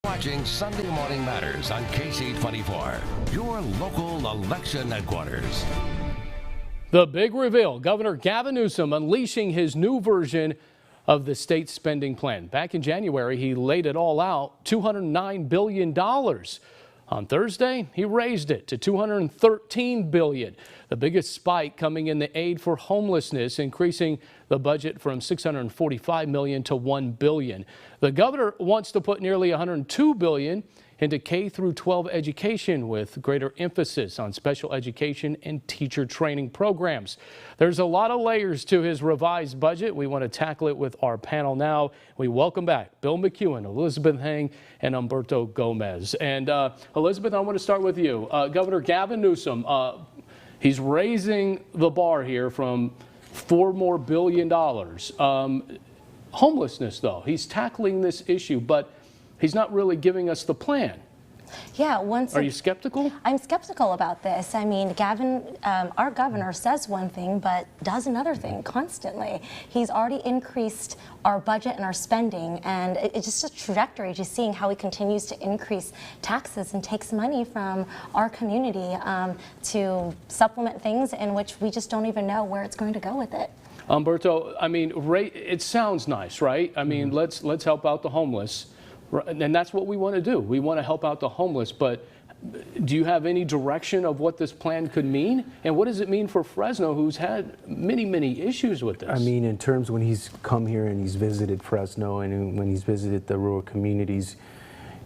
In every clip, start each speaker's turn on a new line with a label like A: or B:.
A: Watching Sunday Morning Matters on KC24, your local election headquarters.
B: The big reveal, Governor Gavin Newsom unleashing his new version of the state spending plan. Back in January, he laid it all out, $209 billion. On Thursday, he raised it to $213 billion. The biggest spike coming in the aid for homelessness, increasing the budget from $645 million to $1 billion. The governor wants to put nearly $102 billion into K through 12 education, with greater emphasis on special education and teacher training programs. There's a lot of layers to his revised budget. We want to tackle it with our panel now. We welcome back Bill McEwen, Elizabeth Heng, and Humberto Gomez. And Elizabeth, I want to start with you. Governor Gavin Newsom, he's raising the bar here from $4 billion more. Homelessness, though, he's tackling this issue, but he's not really giving us the plan.
C: Yeah,
B: Are you skeptical?
C: I'm skeptical about this. I mean, Gavin, our governor says one thing, but does another thing constantly. He's already increased our budget and our spending, and it's just a trajectory, just seeing how he continues to increase taxes and takes money from our community to supplement things in which we just don't even know where it's going to go with it.
B: Humberto, I mean, it sounds nice, right? I mean, let's help out the homeless. And that's what we want to do. We want to help out the homeless, but do you have any direction of what this plan could mean? And what does it mean for Fresno, who's had many issues with this?
D: I mean, in terms when he's come here and he's visited Fresno and when he's visited the rural communities,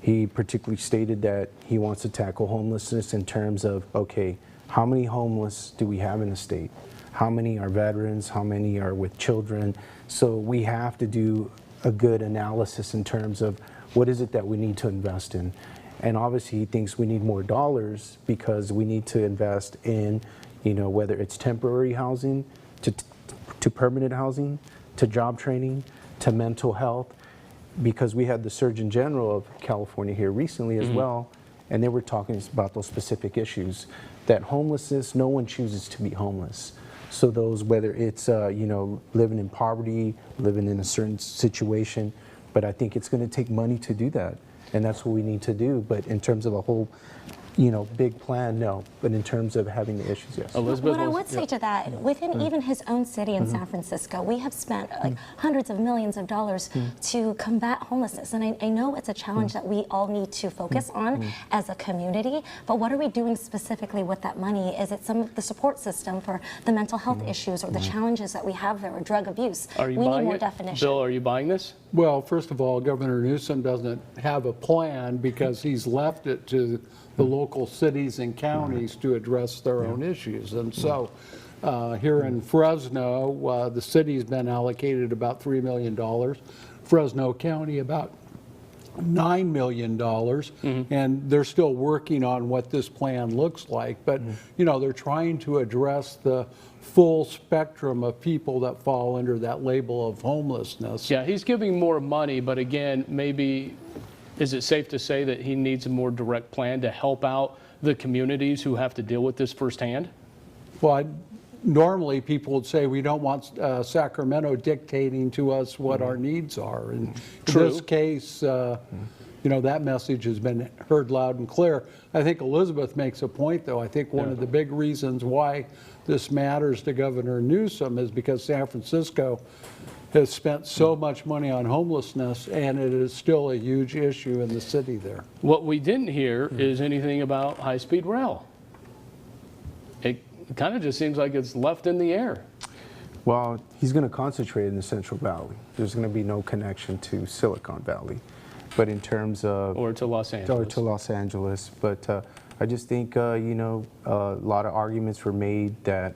D: he particularly stated that he wants to tackle homelessness in terms of, okay, how many homeless do we have in the state? How many are veterans? How many are with children? So we have to do a good analysis in terms of what is it that we need to invest in. And obviously he thinks we need more dollars because we need to invest in, you know, whether it's temporary housing, to permanent housing, to job training, to mental health, because we had the Surgeon General of California here recently as well, and they were talking about those specific issues, that homelessness, no one chooses to be homeless. So those, whether it's, you know, living in poverty, living in a certain situation, but I think it's going to take money to do that. And that's what we need to do. But in terms of a whole, you know, big plan, no. But in terms of having the issues, yes.
C: Elizabeth, what I would say to that, within even his own city in San Francisco, we have spent like hundreds of millions of dollars to combat homelessness. And I know it's a challenge that we all need to focus on as a community, but what are we doing specifically with that money? Is it some of the support system for the mental health issues or the challenges that we have there, or drug abuse?
B: We
C: need more definition.
B: Bill, are you buying this?
E: Well, first of all, Governor Newsom doesn't have a plan because he's left it to the local cities and counties to address their own issues. And so here in Fresno, the city's been allocated about $3 million. Fresno County about $9 million, and they're still working on what this plan looks like. But you know, they're trying to address the full spectrum of people that fall under that label of homelessness.
B: Yeah, he's giving more money, but again, maybe is it safe to say that he needs a more direct plan to help out the communities who have to deal with this firsthand?
E: Well, normally people would say we don't want Sacramento dictating to us what our needs are. And in this case, you know, that message has been heard loud and clear. I think Elizabeth makes a point, though. I think one of the big reasons why this matters to Governor Newsom is because San Francisco has spent so much money on homelessness, and it is still a huge issue in the city there.
B: What we didn't hear is anything about high-speed rail. It kind of just seems like it's left in the air.
D: Well, he's going to concentrate in the Central Valley. There's going to be no connection to Silicon Valley. But in terms of...
B: Or to Los Angeles.
D: Or to Los Angeles. But I just think, you know, a lot of arguments were made that,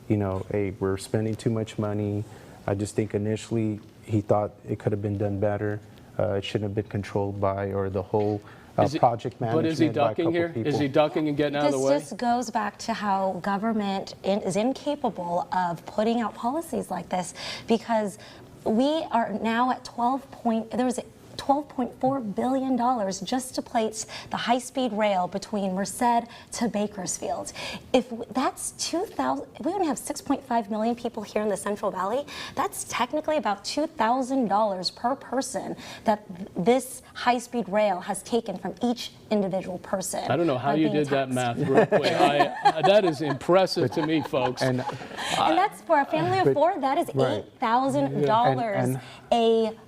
D: you know, hey, we're spending too much money. I just think initially he thought it could have been done better. It shouldn't have been controlled by, or the whole project management.
B: But is he ducking here?
D: People.
B: Is he ducking and getting out of the way?
C: This just goes back to how government is incapable of putting out policies like this, because we are now at 12 point, there was $12.4 billion just to place the high-speed rail between Merced to Bakersfield. If that's 2,000, we only have 6.5 million people here in the Central Valley. That's technically about $2,000 per person that this high-speed rail has taken from each individual person.
B: I don't know how you did that math real quick. That is impressive to me, folks.
C: And that's for a family of four. That is $8,000.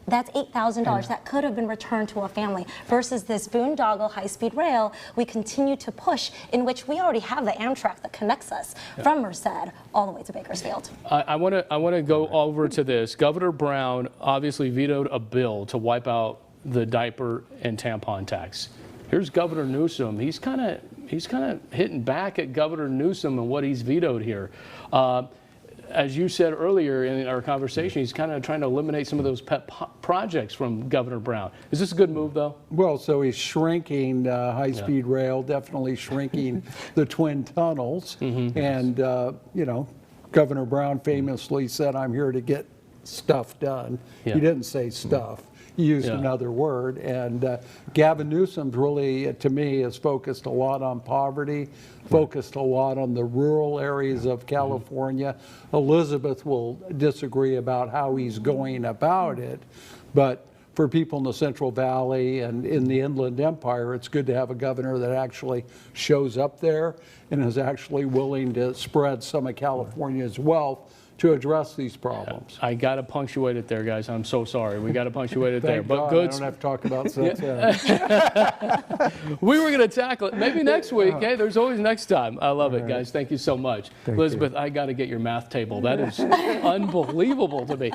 C: That's $8,000 that could have been returned to a family versus this boondoggle high-speed rail we continue to push, in which we already have the Amtrak that connects us from Merced all the way to Bakersfield.
B: I want to go over to this. Governor Brown obviously vetoed a bill to wipe out the diaper and tampon tax. Here's Governor Newsom. He's kind of hitting back at Governor Newsom and what he's vetoed here. As you said earlier in our conversation, he's kind of trying to eliminate some of those pet projects from Governor Brown. Is this a good move, though?
E: Well, so he's shrinking high-speed rail, definitely shrinking the twin tunnels. And, you know, Governor Brown famously said, "I'm here to get stuff done." He didn't say stuff. He used another word. And Gavin Newsom's really, to me, is focused a lot on poverty, focused a lot on the rural areas of California. Elizabeth will disagree about how he's going about it, but for people in the Central Valley and in the Inland Empire, it's good to have a governor that actually shows up there and is actually willing to spread some of California's wealth to address these problems.
B: I got to punctuate it there, guys. I'm so sorry. We got to punctuate it there.
E: Thank
B: But
E: God
B: good.
E: I don't have to talk about sex.
B: We were going to tackle it maybe next week. Hey, there's always next time. I love it, guys. Thank you so much.
D: Thank
B: Elizabeth, I got to get your math table. That is unbelievable to me.